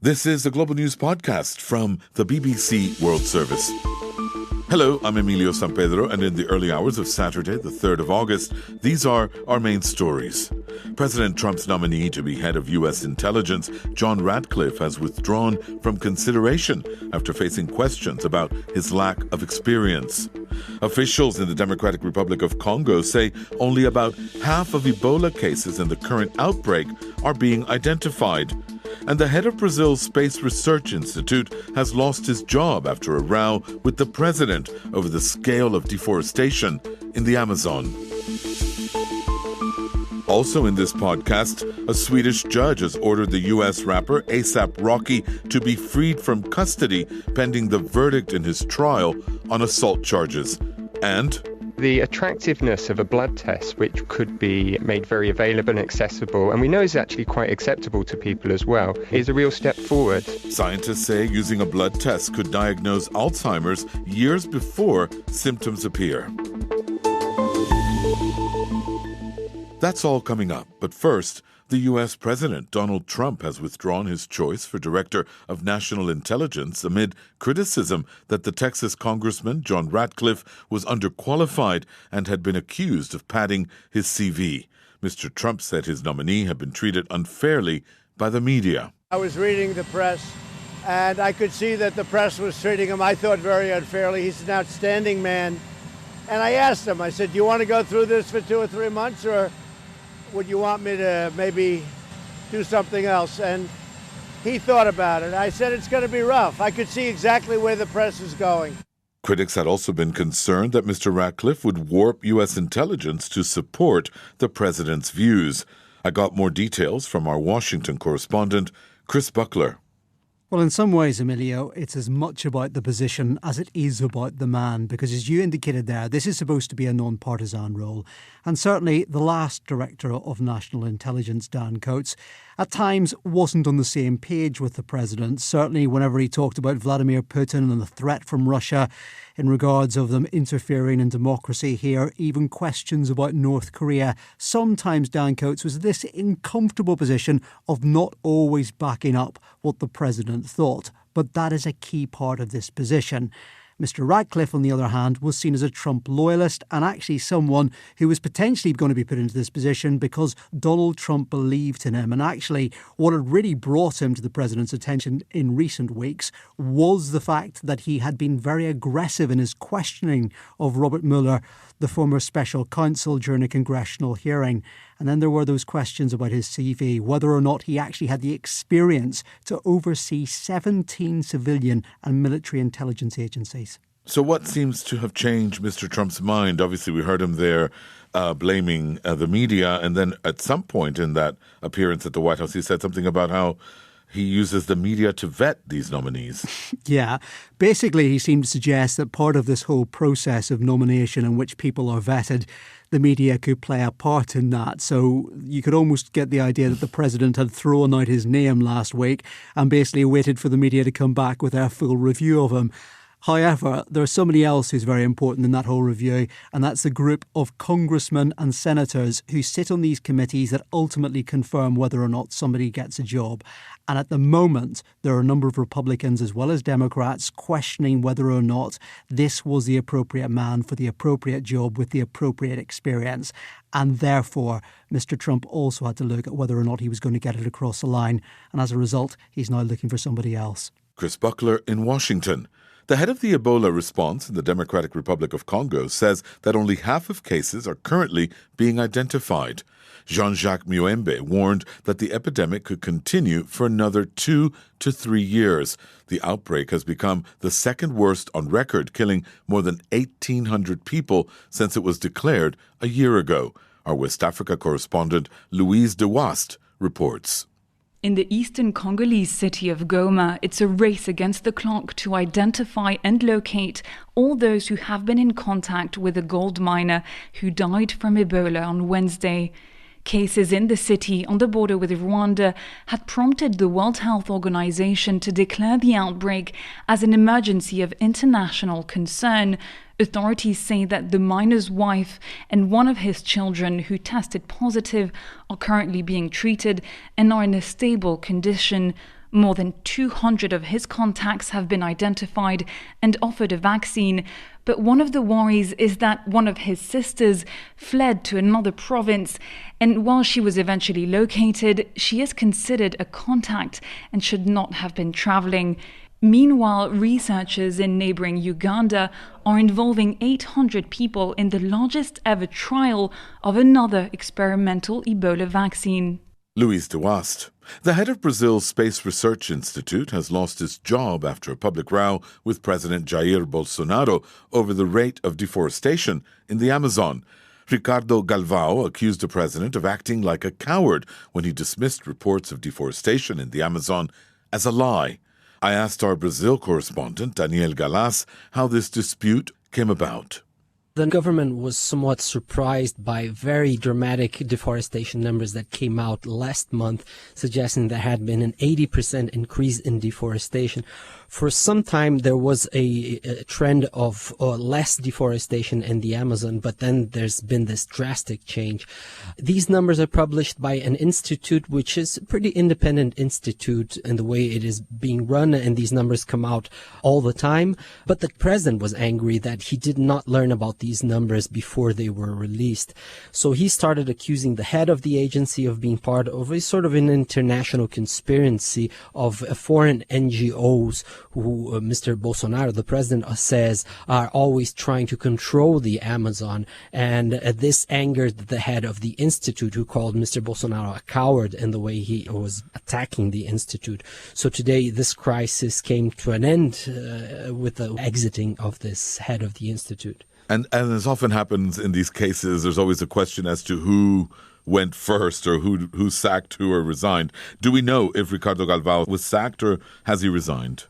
This is the Global News Podcast from the BBC World Service. Hello, I'm Emilio San Pedro, and in the early hours of Saturday, the 3rd of August, these are our main stories. President Trump's nominee to be head of U.S. intelligence, John Ratcliffe, has withdrawn from consideration after facing questions about his lack of experience. Officials in the Democratic Republic of Congo say only about half of Ebola cases in the current outbreak are being identified. And the head of Brazil's Space Research Institute has lost his job after a row with the president over the scale of deforestation in the Amazon. Also in this podcast, a Swedish judge has ordered the U.S. rapper A$AP Rocky to be freed from custody pending the verdict in his trial on assault charges. And the attractiveness of a blood test, which could be made very available and accessible, and we know is actually quite acceptable to people as well, is a real step forward. Scientists say using a blood test could diagnose Alzheimer's years before symptoms appear. That's all coming up. But first, the U.S. President Donald Trump has withdrawn his choice for Director of National Intelligence amid criticism that the Texas Congressman John Ratcliffe was underqualified and had been accused of padding his CV. Mr. Trump said his nominee had been treated unfairly by the media. I was reading the press, and I could see that the press was treating him, I thought, very unfairly. He's an outstanding man. And I asked him, I said, do you want to go through this for 2 or 3 months, or would you want me to maybe do something else? And he thought about it. I said, it's going to be rough. I could see exactly where the press is going. Critics had also been concerned that Mr. Ratcliffe would warp U.S. intelligence to support the president's views. I got more details from our Washington correspondent, Chris Buckler. Well, in some ways, Emilio, it's as much about the position as it is about the man, because as you indicated there, this is supposed to be a non-partisan role. And certainly the last Director of National Intelligence, Dan Coats, at times wasn't on the same page with the president. Certainly whenever he talked about Vladimir Putin and the threat from Russia in regards of them interfering in democracy here, even questions about North Korea. Sometimes Dan Coats was in this uncomfortable position of not always backing up what the president thought. But that is a key part of this position. Mr. Ratcliffe, on the other hand, was seen as a Trump loyalist and actually someone who was potentially going to be put into this position because Donald Trump believed in him. And actually, what had really brought him to the president's attention in recent weeks was the fact that he had been very aggressive in his questioning of Robert Mueller, the former special counsel, during a congressional hearing. And then there were those questions about his CV, whether or not he actually had the experience to oversee 17 civilian and military intelligence agencies. So what seems to have changed Mr. Trump's mind? Obviously, we heard him there blaming the media. And then at some point in that appearance at the White House, he said something about how he uses the media to vet these nominees. Yeah. Basically, he seemed to suggest that part of this whole process of nomination in which people are vetted, the media could play a part in that. So you could almost get the idea that the president had thrown out his name last week and basically waited for the media to come back with their full review of him. However, there's somebody else who's very important in that whole review, and that's the group of congressmen and senators who sit on these committees that ultimately confirm whether or not somebody gets a job. And at the moment, there are a number of Republicans as well as Democrats questioning whether or not this was the appropriate man for the appropriate job with the appropriate experience. And therefore, Mr. Trump also had to look at whether or not he was going to get it across the line. And as a result, he's now looking for somebody else. Chris Buckler in Washington. The head of the Ebola response in the Democratic Republic of Congo says that only half of cases are currently being identified. Jean-Jacques Muembe warned that the epidemic could continue for another 2 to 3 years. The outbreak has become the second worst on record, killing more than 1,800 people since it was declared a year ago. Our West Africa correspondent Louise de Wast reports. In the eastern Congolese city of Goma, it's a race against the clock to identify and locate all those who have been in contact with a gold miner who died from Ebola on Wednesday. Cases in the city on the border with Rwanda had prompted the World Health Organization to declare the outbreak as an emergency of international concern. Authorities say that the miner's wife and one of his children who tested positive are currently being treated and are in a stable condition. More than 200 of his contacts have been identified and offered a vaccine. But one of the worries is that one of his sisters fled to another province, and while she was eventually located, she is considered a contact and should not have been traveling. Meanwhile, researchers in neighboring Uganda are involving 800 people in the largest ever trial of another experimental Ebola vaccine. Luis de Wast, the head of Brazil's Space Research Institute, has lost his job after a public row with President Jair Bolsonaro over the rate of deforestation in the Amazon. Ricardo Galvão accused the president of acting like a coward when he dismissed reports of deforestation in the Amazon as a lie. I asked our Brazil correspondent, Daniel Galás, how this dispute came about. The government was somewhat surprised by very dramatic deforestation numbers that came out last month, suggesting there had been an 80% increase in deforestation. For some time, there was a trend of less deforestation in the Amazon, but then there's been this drastic change. These numbers are published by an institute which is a pretty independent institute in the way it is being run, and these numbers come out all the time. But the president was angry that he did not learn about these numbers before they were released. So he started accusing the head of the agency of being part of a sort of an international conspiracy of foreign NGOs who Mr. Bolsonaro, the president, says are always trying to control the Amazon. And this angered the head of the institute, who called Mr. Bolsonaro a coward in the way he was attacking the institute. So today this crisis came to an end with the exiting of this head of the institute. And as often happens in these cases, there's always a question as to who went first or who sacked who or resigned. Do we know if Ricardo Galvão was sacked or has he resigned?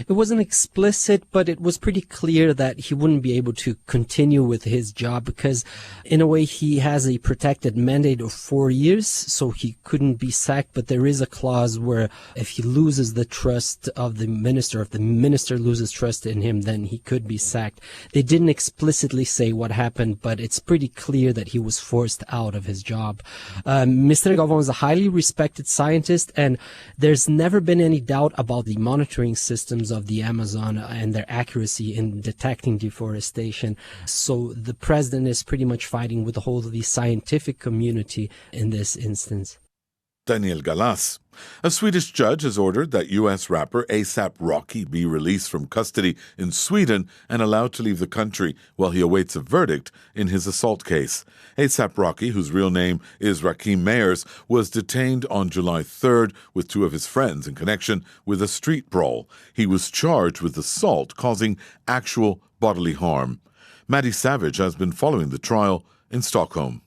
It wasn't explicit, but it was pretty clear that he wouldn't be able to continue with his job because, in a way, he has a protected mandate of 4 years, so he couldn't be sacked. But there is a clause where if he loses the trust of the minister, if the minister loses trust in him, then he could be sacked. They didn't explicitly say what happened, but it's pretty clear that he was forced out of his job. Mr. Galvão is a highly respected scientist, and there's never been any doubt about the monitoring systems of the Amazon and their accuracy in detecting deforestation. So the president is pretty much fighting with the whole of the scientific community in this instance. Daniel Galás. A Swedish judge has ordered that U.S. rapper A$AP Rocky be released from custody in Sweden and allowed to leave the country while he awaits a verdict in his assault case. A$AP Rocky, whose real name is Rakim Mayers, was detained on July 3rd with two of his friends in connection with a street brawl. He was charged with assault causing actual bodily harm. Maddie Savage has been following the trial in Stockholm.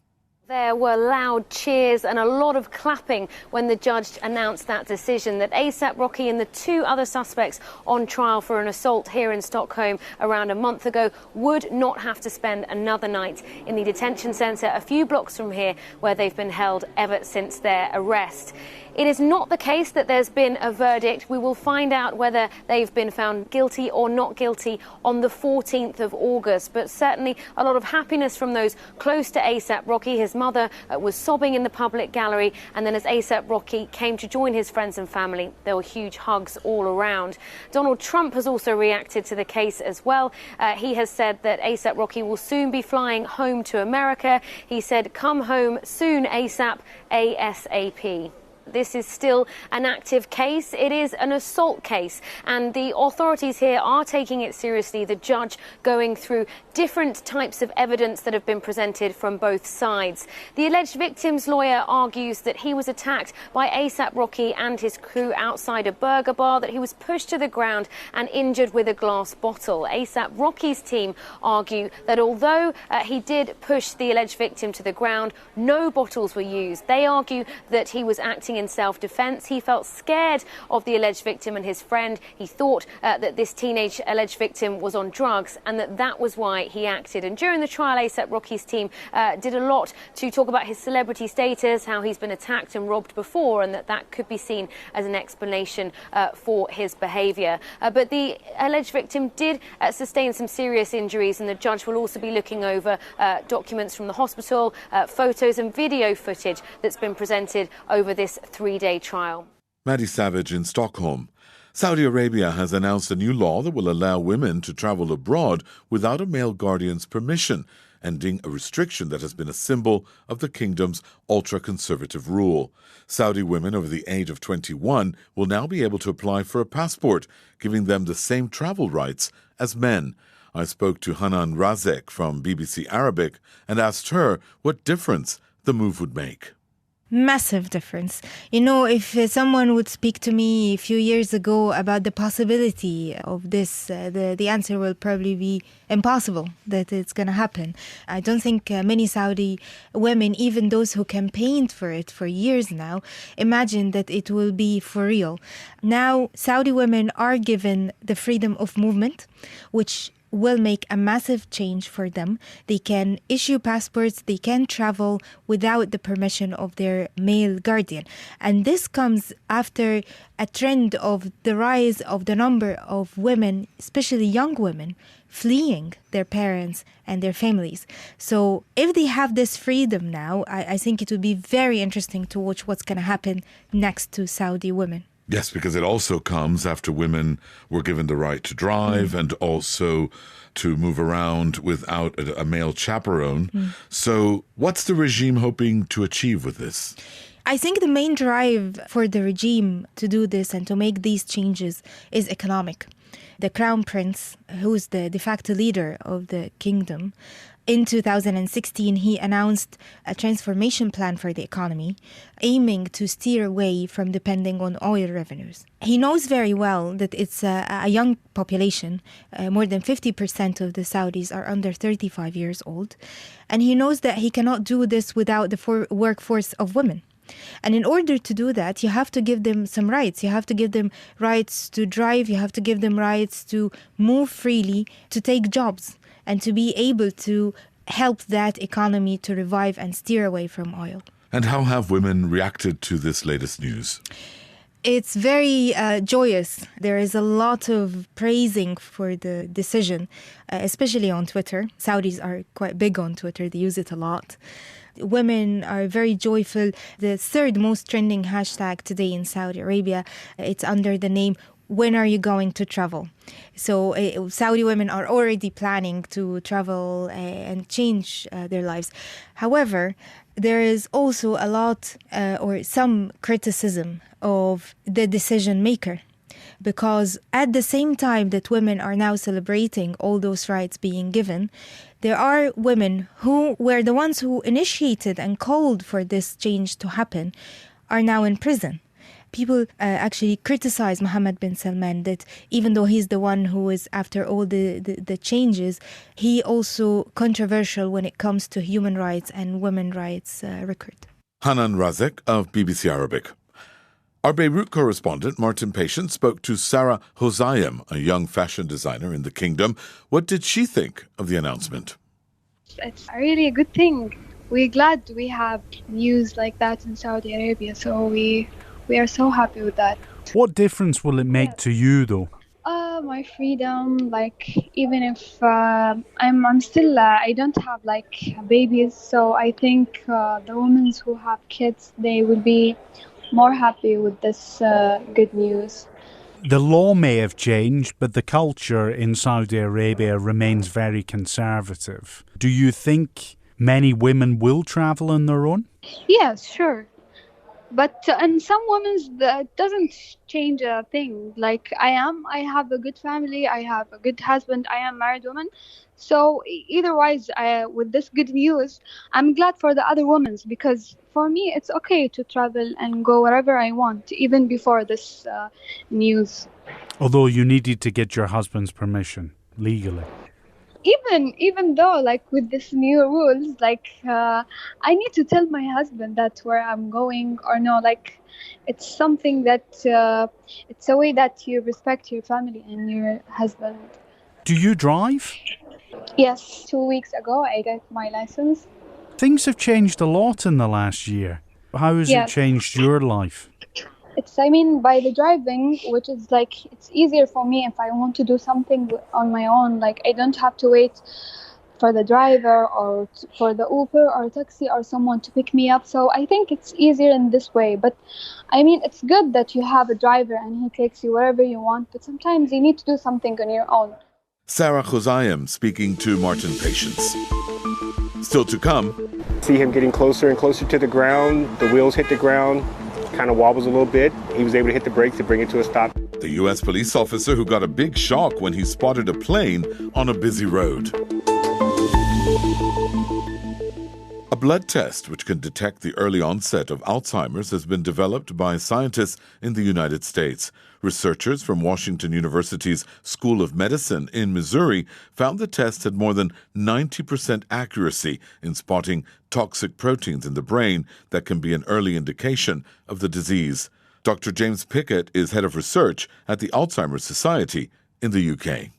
There were loud cheers and a lot of clapping when the judge announced that decision, that A$AP Rocky and the two other suspects on trial for an assault here in Stockholm around a month ago would not have to spend another night in the detention centre a few blocks from here, where they've been held ever since their arrest. It is not the case that there's been a verdict. We will find out whether they've been found guilty or not guilty on the 14th of August. But certainly a lot of happiness from those close to A$AP Rocky. His mother was sobbing in the public gallery. And then as A$AP Rocky came to join his friends and family, there were huge hugs all around. Donald Trump has also reacted to the case as well. He has said that A$AP Rocky will soon be flying home to America. He said, "Come home soon, A$AP, ASAP." This is still an active case. It is an assault case, and the authorities here are taking it seriously. The judge going through different types of evidence that have been presented from both sides. The alleged victim's lawyer argues that he was attacked by A$AP Rocky and his crew outside a burger bar, that he was pushed to the ground and injured with a glass bottle. A$AP Rocky's team argue that although he did push the alleged victim to the ground, no bottles were used. They argue that he was acting in self-defense. He felt scared of the alleged victim and his friend. He thought that this teenage alleged victim was on drugs, and that was why he acted. And during the trial, A$AP Rocky's team did a lot to talk about his celebrity status, how he's been attacked and robbed before, and that could be seen as an explanation for his behaviour. But the alleged victim did sustain some serious injuries, and the judge will also be looking over documents from the hospital, photos and video footage that's been presented over this 3-day trial. Maddie Savage in Stockholm. Saudi Arabia has announced a new law that will allow women to travel abroad without a male guardian's permission, ending a restriction that has been a symbol of the kingdom's ultra-conservative rule. Saudi women over the age of 21 will now be able to apply for a passport, giving them the same travel rights as men. I spoke to Hanan Razek from BBC Arabic and asked her what difference the move would make. Massive difference. You know, if someone would speak to me a few years ago about the possibility of this, the answer will probably be impossible that it's going to happen. I don't think many Saudi women, even those who campaigned for it for years now, imagine that it will be for real. Now, Saudi women are given the freedom of movement, which will make a massive change for them. They can issue passports, they can travel without the permission of their male guardian. And this comes after a trend of the rise of the number of women, especially young women, fleeing their parents and their families. So if they have this freedom now, I think it would be very interesting to watch what's going to happen next to Saudi women. Yes, because it also comes after women were given the right to drive and also to move around without a male chaperone. So what's the regime hoping to achieve with this? I think the main drive for the regime to do this and to make these changes is economic. The Crown Prince, who's the de facto leader of the kingdom, in 2016, he announced a transformation plan for the economy, aiming to steer away from depending on oil revenues. He knows very well that it's a young population. More than 50% of the Saudis are under 35 years old. And he knows that he cannot do this without the workforce of women. And in order to do that, you have to give them some rights. You have to give them rights to drive. You have to give them rights to move freely, to take jobs, and to be able to help that economy to revive and steer away from oil. And how have women reacted to this latest news? It's very joyous. There is a lot of praising for the decision, especially on Twitter. Saudis are quite big on Twitter. They use it a lot. Women are very joyful. The third most trending hashtag today in Saudi Arabia, it's under the name, "When are you going to travel?" So Saudi women are already planning to travel and change their lives. However, there is also a lot or some criticism of the decision maker, because at the same time that women are now celebrating all those rights being given, there are women who were the ones who initiated and called for this change to happen are now in prison. People actually criticize Mohammed bin Salman that even though he's the one who is after all the changes, he also controversial when it comes to human rights and women's rights record. Hanan Razek of BBC Arabic. Our Beirut correspondent, Martin Patient, spoke to Sarah Hosayem, a young fashion designer in the kingdom. What did she think of the announcement? It's really a good thing. We're glad we have news like that in Saudi Arabia, so we are so happy with that. What difference will it make to you, though? My freedom, like, even if I'm still, I don't have, like, babies, so I think the women who have kids, they will be more happy with this good news. The law may have changed, but the culture in Saudi Arabia remains very conservative. Do you think many women will travel on their own? Yes, sure. But in some women, that doesn't change a thing. Like I have a good family, I have a good husband, I am a married woman. So eitherwise, with this good news, I'm glad for the other women, because for me, it's okay to travel and go wherever I want, even before this news. Although you needed to get your husband's permission legally. Even though, like, with this new rules, like, I need to tell my husband that where I'm going or no, like, it's something that, it's a way that you respect your family and your husband. Do you drive? Yes, 2 weeks ago I got my license. Things have changed a lot in the last year. How has it changed your life? By the driving, which is like, it's easier for me if I want to do something on my own. Like, I don't have to wait for the driver or for the Uber or taxi or someone to pick me up. So I think it's easier in this way. But I mean, it's good that you have a driver and he takes you wherever you want, but sometimes you need to do something on your own. Sarah Khozayem speaking to Martin Patience. Still to come. See him getting closer and closer to the ground. The wheels hit the ground, kind of wobbles a little bit. He was able to hit the brakes to bring it to a stop. The U.S. police officer who got a big shock when he spotted a plane on a busy road. A blood test which can detect the early onset of Alzheimer's has been developed by scientists in the United States. Researchers from Washington University's School of Medicine in Missouri found the test had more than 90% accuracy in spotting toxic proteins in the brain that can be an early indication of the disease. Dr. James Pickett is head of research at the Alzheimer's Society in the UK.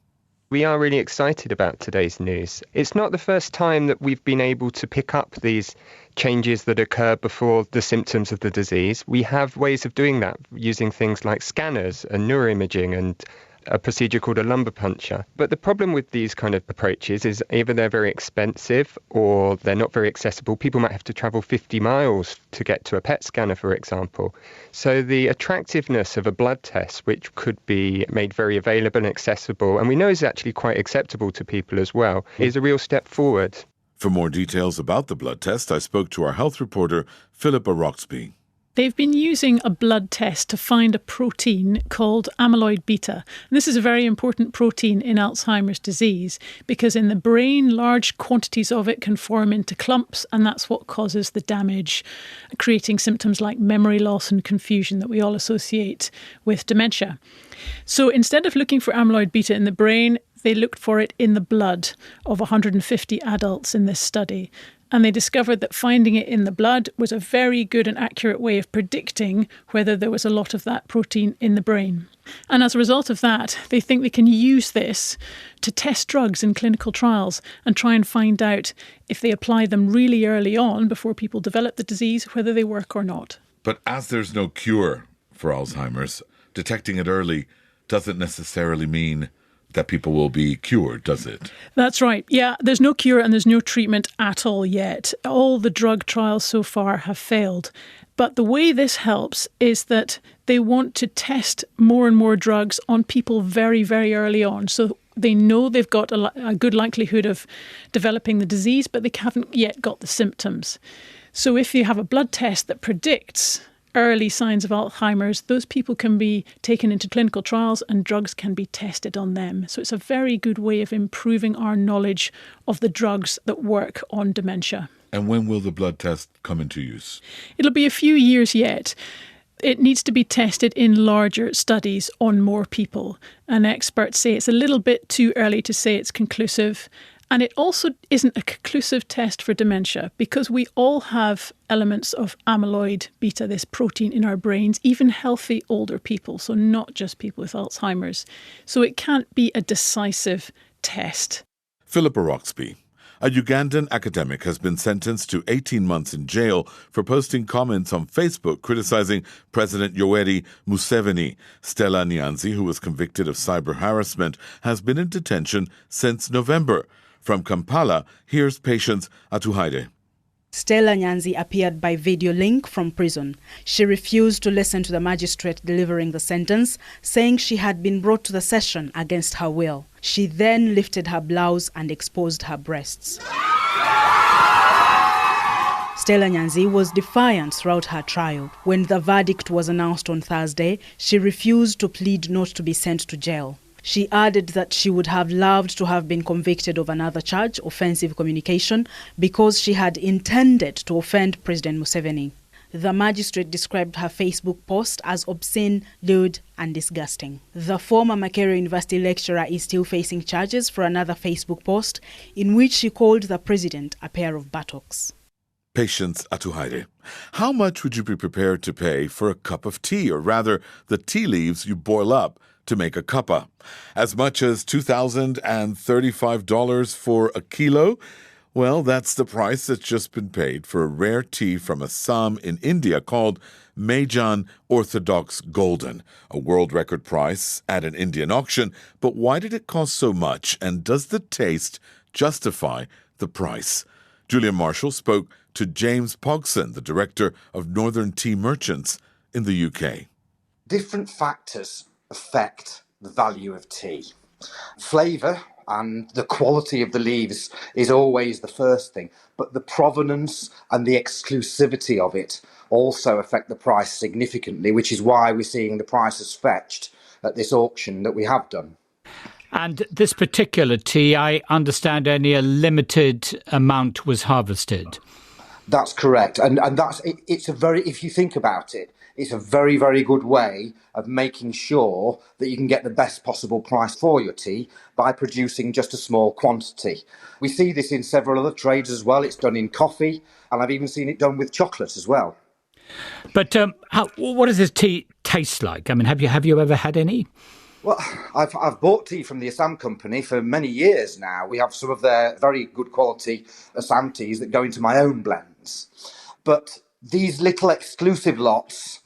We are really excited about today's news. It's not the first time that we've been able to pick up these changes that occur before the symptoms of the disease. We have ways of doing that using things like scanners and neuroimaging and a procedure called a lumbar puncture. But the problem with these kind of approaches is either they're very expensive or they're not very accessible. People might have to travel 50 miles to get to a PET scanner, for example. So the attractiveness of a blood test, which could be made very available and accessible, and we know is actually quite acceptable to people as well, is a real step forward. For more details about the blood test, I spoke to our health reporter, Philippa Roxby. They've been using a blood test to find a protein called amyloid beta. And this is a very important protein in Alzheimer's disease because in the brain, large quantities of it can form into clumps, and that's what causes the damage, creating symptoms like memory loss and confusion that we all associate with dementia. So instead of looking for amyloid beta in the brain, they looked for it in the blood of 150 adults in this study. And they discovered that finding it in the blood was a very good and accurate way of predicting whether there was a lot of that protein in the brain. And as a result of that, they think they can use this to test drugs in clinical trials and try and find out if they apply them really early on before people develop the disease, whether they work or not. But as there's no cure for Alzheimer's, detecting it early doesn't necessarily mean that people will be cured, does it? That's right. Yeah, there's no cure and there's no treatment at all yet. All the drug trials so far have failed. But the way this helps is that they want to test more and more drugs on people very, very early on. So they know they've got a good likelihood of developing the disease, but they haven't yet got the symptoms. So if you have a blood test that predicts early signs of Alzheimer's, those people can be taken into clinical trials and drugs can be tested on them. So it's a very good way of improving our knowledge of the drugs that work on dementia. And when will the blood test come into use? It'll be a few years yet. It needs to be tested in larger studies on more people. And experts say it's a little bit too early to say it's conclusive. And it also isn't a conclusive test for dementia because we all have elements of amyloid beta, this protein in our brains, even healthy older people, so not just people with Alzheimer's. So it can't be a decisive test. Philippa Roxby. A Ugandan academic has been sentenced to 18 months in jail for posting comments on Facebook criticizing President Yoweri Museveni. Stella Nyanzi, who was convicted of cyber harassment, has been in detention since November. From Kampala, here's Patience Atuhaide. Stella Nyanzi appeared by video link from prison. She refused to listen to the magistrate delivering the sentence, saying she had been brought to the session against her will. She then lifted her blouse and exposed her breasts. Stella Nyanzi was defiant throughout her trial. When the verdict was announced on Thursday, she refused to plead not to be sent to jail. She added that she would have loved to have been convicted of another charge, offensive communication, because she had intended to offend President Museveni. The magistrate described her Facebook post as obscene, lewd and disgusting. The former Makerere University lecturer is still facing charges for another Facebook post in which she called the president a pair of buttocks. Patience Atuhaide. How much would you be prepared to pay for a cup of tea, or rather the tea leaves you boil up to make a cuppa? As much as $2,035 for a kilo? Well, that's the price that's just been paid for a rare tea from Assam in India called Mejan Orthodox Golden, a world record price at an Indian auction. But why did it cost so much, and does the taste justify the price. Julian Marshall spoke to James Pogson, the director of Northern Tea Merchants in the UK. Different factors affect the value of tea. Flavour and the quality of the leaves is always the first thing, but the provenance and the exclusivity of it also affect the price significantly, which is why we're seeing the prices fetched at this auction that we have done. And this particular tea, I understand only a limited amount was harvested. That's correct. And it's a very, if you think about it, it's a very, very good way of making sure that you can get the best possible price for your tea by producing just a small quantity. We see this in several other trades as well. It's done in coffee, and I've even seen it done with chocolate as well. But what does this tea taste like? I mean, have you ever had any? Well, I've bought tea from the Assam company for many years now. We have some of their very good quality Assam teas that go into my own blends. But these little exclusive lots,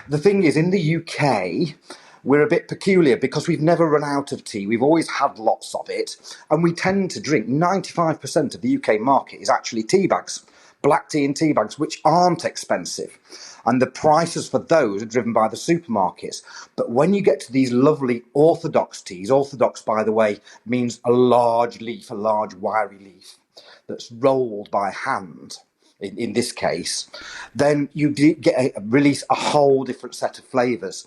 the thing is, in the UK, we're a bit peculiar because we've never run out of tea. We've always had lots of it. And we tend to drink, 95% of the UK market is actually tea bags, black tea in tea bags, which aren't expensive. And the prices for those are driven by the supermarkets. But when you get to these lovely orthodox teas, orthodox, by the way, means a large leaf, a large wiry leaf that's rolled by hand, in this case, then you release a whole different set of flavours.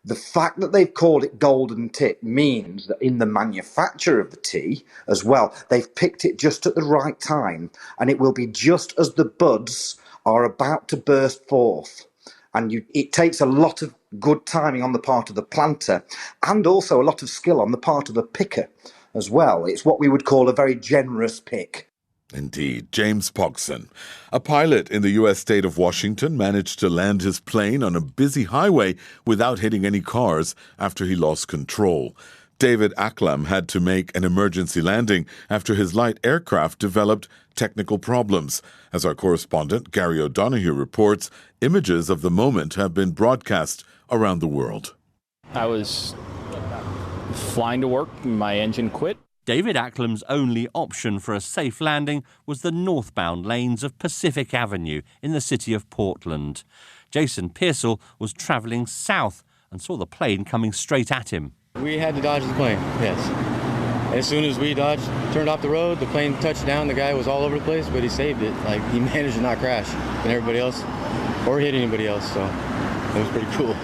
The fact that they've called it golden tip means that in the manufacture of the tea as well, they've picked it just at the right time, and it will be just as the buds are about to burst forth. And it takes a lot of good timing on the part of the planter and also a lot of skill on the part of the picker as well. It's what we would call a very generous pick. Indeed. James Pogson, a pilot in the U.S. state of Washington, managed to land his plane on a busy highway without hitting any cars after he lost control. David Acklam had to make an emergency landing after his light aircraft developed technical problems. As our correspondent Gary O'Donoghue reports, images of the moment have been broadcast around the world. I was flying to work, my engine quit. David Acklam's only option for a safe landing was the northbound lanes of Pacific Avenue in the city of Portland. Jason Pearsall was travelling south and saw the plane coming straight at him. We had to dodge the plane, yes. As soon as we turned off the road, the plane touched down. The guy was all over the place, but he saved it. He managed to not crash and everybody else, or hit anybody else, so it was pretty cool.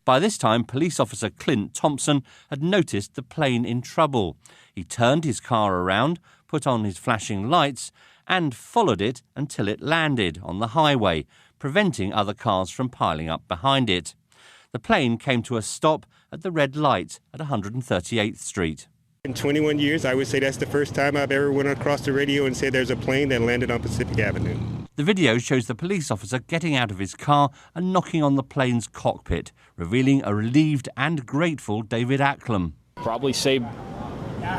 By this time, police officer Clint Thompson had noticed the plane in trouble. He turned his car around, put on his flashing lights, and followed it until it landed on the highway, preventing other cars from piling up behind it. The plane came to a stop at the red light at 138th Street. In 21 years, I would say that's the first time I've ever went across the radio and said there's a plane that landed on Pacific Avenue. The video shows the police officer getting out of his car and knocking on the plane's cockpit, revealing a relieved and grateful David Acklam. Probably saved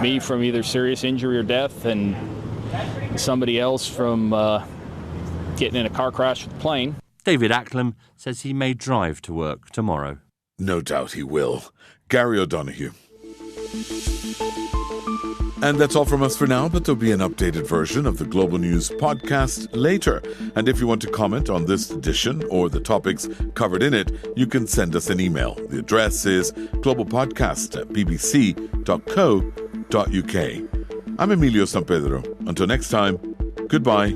me from either serious injury or death and somebody else from getting in a car crash with the plane. David Acklam says he may drive to work tomorrow. No doubt he will. Gary O'Donoghue. And that's all from us for now, but there'll be an updated version of the Global News podcast later. And if you want to comment on this edition or the topics covered in it, you can send us an email. The address is globalpodcast@bbc.co.uk. I'm Emilio San Pedro. Until next time, goodbye.